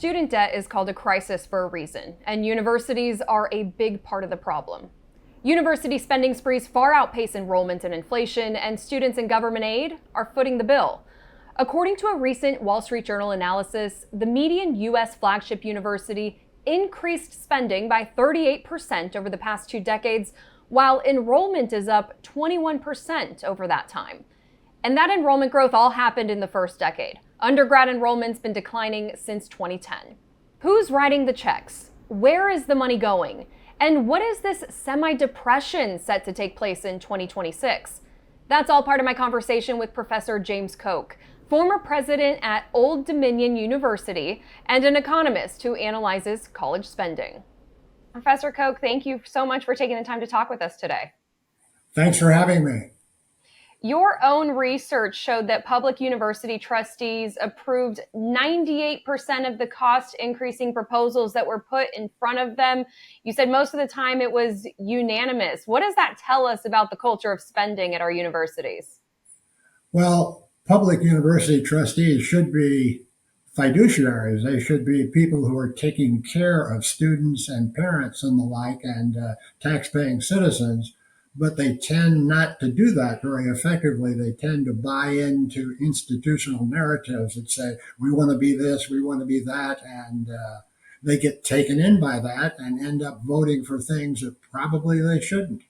Student debt is called a crisis for a reason, and universities are a big part of the problem. University spending sprees far outpace enrollment and inflation, and students in government aid are footing the bill. According to a recent Wall Street Journal analysis, the median U.S. flagship university increased spending by 38% over the past 2 decades, while enrollment is up 21% over that time. And that enrollment growth all happened in the first decade. Undergrad enrollment's been declining since 2010. Who's writing the checks? Where is the money going? And what is this semi-depression set to take place in 2026? That's all part of my conversation with Professor James Koch, former president at Old Dominion University and an economist who analyzes college spending. Professor Koch, thank you so much for taking the time to talk with us today. Thanks for having me. Your own research showed that public university trustees approved 98% of the cost increasing proposals that were put in front of them. You said most of the time it was unanimous. What does that tell us about the culture of spending at our universities? Well, public university trustees should be fiduciaries. They should be people who are taking care of students and parents and the like and tax-paying citizens. But they tend not to do that very effectively. They tend to buy into institutional narratives that say, we want to be this, we want to be that, and they get taken in by that and end up voting for things that probably they shouldn't.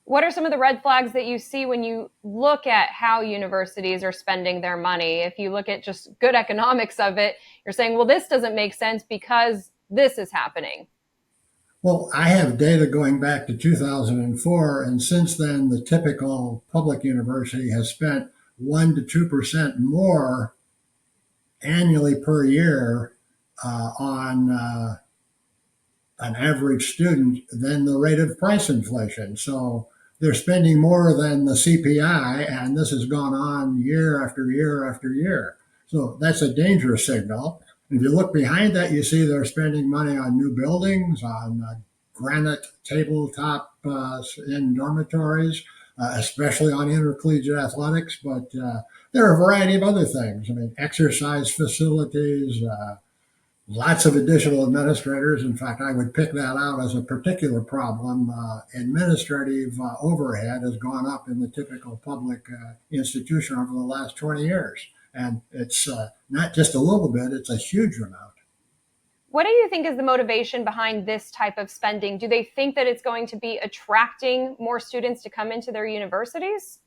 What are some of the red flags that you see when you look at how universities are spending their money? If you look at just good economics of it, you're saying, well, this doesn't make sense because this is happening. Well, I have data going back to 2004, and since then, the typical public university has spent 1 to 2% more annually per year on an average student than the rate of price inflation. So they're spending more than the CPI, and this has gone on year after year after year. So that's a dangerous signal. If you look behind that, you see they're spending money on new buildings, on granite tabletop in dormitories, especially on intercollegiate athletics. But there are a variety of other things. I mean, exercise facilities, lots of additional administrators. In fact, I would pick that out as a particular problem. Administrative overhead has gone up in the typical public institution over the last 20 years. And it's not just a little bit, it's a huge amount. What do you think is the motivation behind this type of spending? Do they think that it's going to be attracting more students to come into their universities?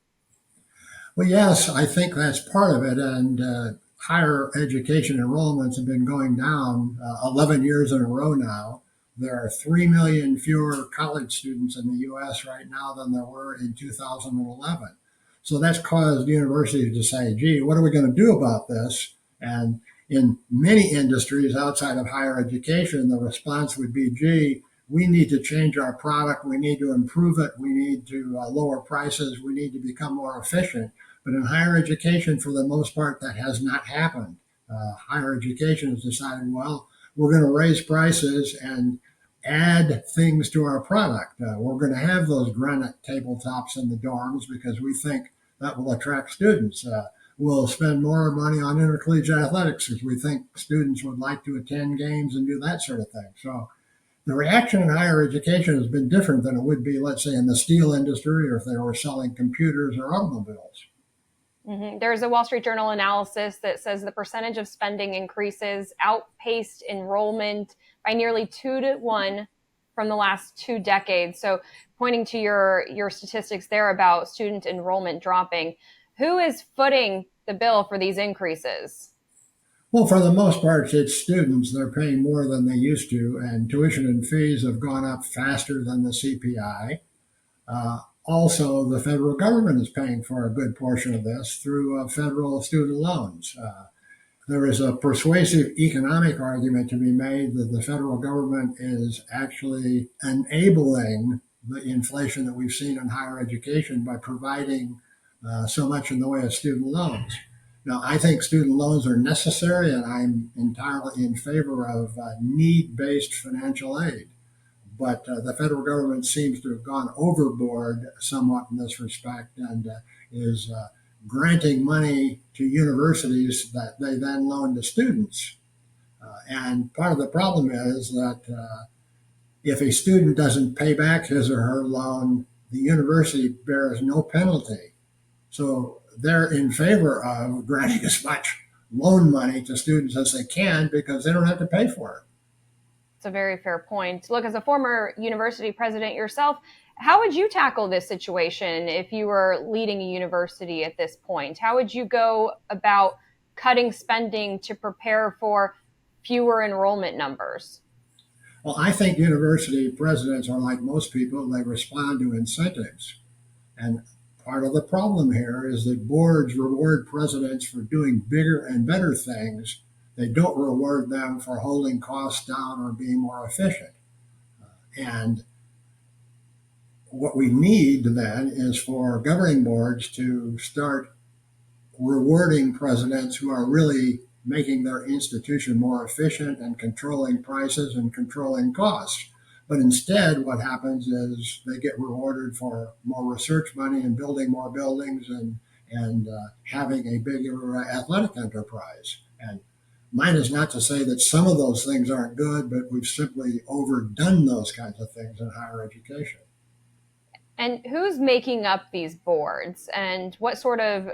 Well, yes, I think that's part of it. And higher education enrollments have been going down 11 years in a row now. There are 3 million fewer college students in the U.S. right now than there were in 2011. So that's caused universities to say, gee, what are we going to do about this? And in many industries outside of higher education, the response would be, gee, we need to change our product. We need to improve it. We need to lower prices. We need to become more efficient. But in higher education, for the most part, that has not happened. Higher education has decided, well, we're going to raise prices and add things to our product. We're going to have those granite tabletops in the dorms because we think that will attract students. We'll spend more money on intercollegiate athletics because we think students would like to attend games and do that sort of thing. So the reaction in higher education has been different than it would be, let's say, in the steel industry or if they were selling computers or automobiles. There's a Wall Street Journal analysis that says the percentage of spending increases outpaced enrollment by nearly 2 to 1 from the last 2 decades. So pointing to your statistics there about student enrollment dropping, who is footing the bill for these increases? Well, for the most part, it's students. They're paying more than they used to, and tuition and fees have gone up faster than the CPI. Also, the federal government is paying for a good portion of this through federal student loans. There is a persuasive economic argument to be made that the federal government is actually enabling the inflation that we've seen in higher education by providing so much in the way of student loans. Now, I think student loans are necessary, and I'm entirely in favor of need-based financial aid. But the federal government seems to have gone overboard somewhat in this respect and is granting money to universities that they then loan to students And part of the problem is that if a student doesn't pay back his or her loan, the university bears no penalty. So they're in favor of granting as much loan money to students as they can because they don't have to pay for it. It's a very fair point. Look, as a former university president yourself, how would you tackle this situation if you were leading a university at this point? How would you go about cutting spending to prepare for fewer enrollment numbers? Well, I think university presidents are like most people, they respond to incentives. And part of the problem here is that boards reward presidents for doing bigger and better things. They don't reward them for holding costs down or being more efficient. And what we need then is for governing boards to start rewarding presidents who are really making their institution more efficient and controlling prices and controlling costs. But instead, what happens is they get rewarded for more research money and building more buildings and having a bigger athletic enterprise. And mine is not to say that some of those things aren't good, but we've simply overdone those kinds of things in higher education. And who's making up these boards? And what sort of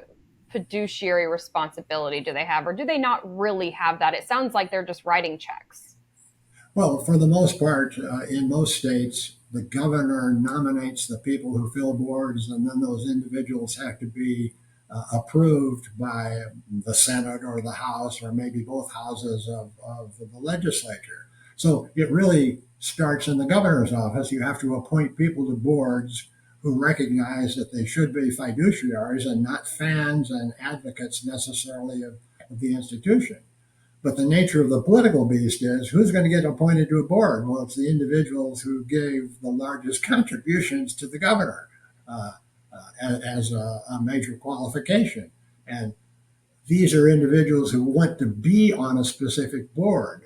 fiduciary responsibility do they have? Or do they not really have that? It sounds like they're just writing checks. Well, for the most part, in most states, the governor nominates the people who fill boards, and then those individuals have to be approved by the Senate or the House or maybe both houses of the legislature. So it really starts in the governor's office. You have to appoint people to boards who recognize that they should be fiduciaries and not fans and advocates necessarily of the institution. But the nature of the political beast is who's going to get appointed to a board? Well, it's the individuals who gave the largest contributions to the governor as a major qualification. And these are individuals who want to be on a specific board.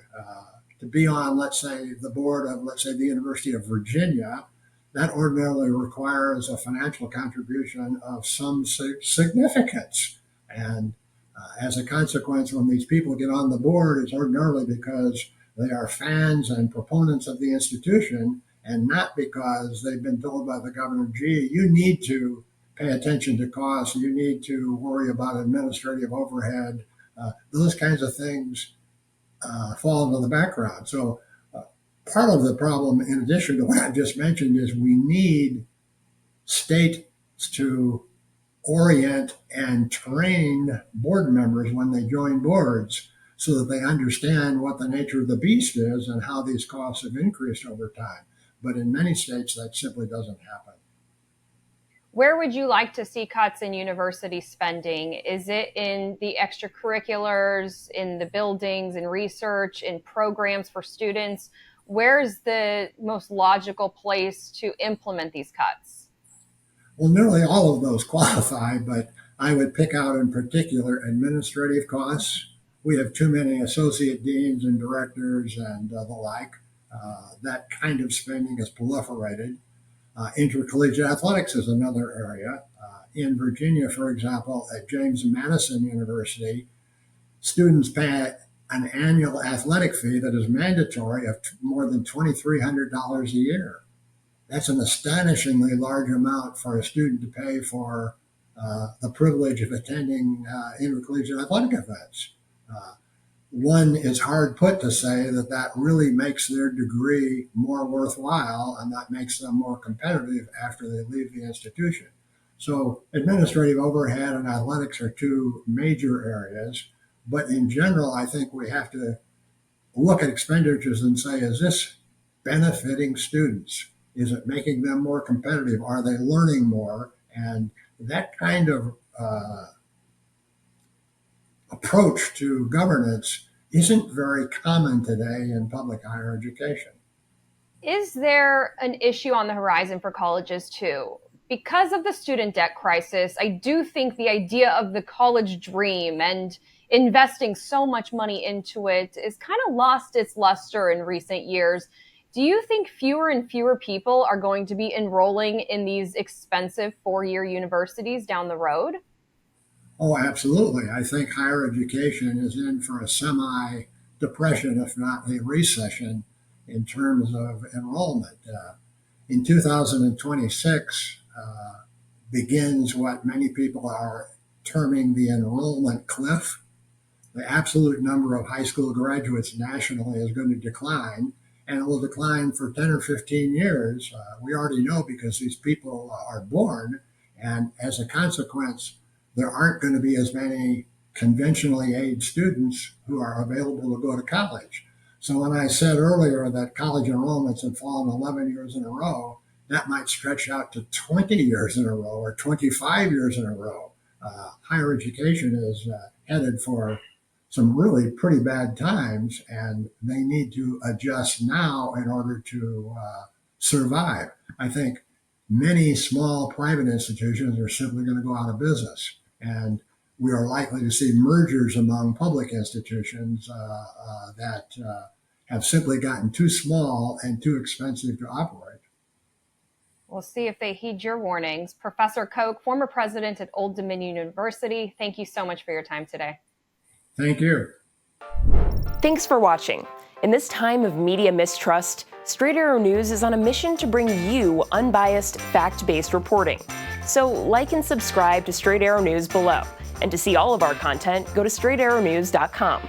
To be on, let's say, the board of, let's say, the University of Virginia, that ordinarily requires a financial contribution of some significance. And as a consequence, when these people get on the board, it's ordinarily because they are fans and proponents of the institution and not because they've been told by the governor, gee, you need to pay attention to costs, you need to worry about administrative overhead. Those kinds of things fall into the background. So part of the problem, in addition to what I just mentioned, is we need states to orient and train board members when they join boards so that they understand what the nature of the beast is and how these costs have increased over time. But in many states, that simply doesn't happen. Where would you like to see cuts in university spending? Is it in the extracurriculars, in the buildings, in research, in programs for students? Where's the most logical place to implement these cuts? Well, nearly all of those qualify, but I would pick out in particular administrative costs. We have too many associate deans and directors and the like. That kind of spending has proliferated. Intercollegiate athletics is another area. In Virginia, for example, at James Madison University, students pay an annual athletic fee that is mandatory of more than $2,300 a year. That's an astonishingly large amount for a student to pay for the privilege of attending intercollegiate athletic events. One is hard put to say that that really makes their degree more worthwhile and that makes them more competitive after they leave the institution. So administrative overhead and athletics are two major areas. But in general, I think we have to look at expenditures and say, is this benefiting students? Is it making them more competitive? Are they learning more? And that kind of approach to governance isn't very common today in public higher education. Is there an issue on the horizon for colleges too? Because of the student debt crisis, I do think the idea of the college dream and investing so much money into it is kind of lost its luster in recent years. Do you think fewer and fewer people are going to be enrolling in these expensive four-year universities down the road? Oh, absolutely. I think higher education is in for a semi depression, if not a recession, in terms of enrollment. In 2026 begins what many people are terming the enrollment cliff. The absolute number of high school graduates nationally is going to decline, and it will decline for 10 or 15 years. We already know because these people are born, and as a consequence, there aren't going to be as many conventionally aged students who are available to go to college. So when I said earlier that college enrollments had fallen 11 years in a row, that might stretch out to 20 years in a row or 25 years in a row. Higher education is headed for some really pretty bad times, and they need to adjust now in order to survive. I think many small private institutions are simply going to go out of business, and we are likely to see mergers among public institutions that have simply gotten too small and too expensive to operate. We'll see if they heed your warnings. Professor Koch, former president at Old Dominion University, thank you so much for your time today. Thank you. Thanks for watching. In this time of media mistrust, Straight Arrow News is on a mission to bring you unbiased, fact-based reporting. So like and subscribe to Straight Arrow News below. And to see all of our content, go to straightarrownews.com.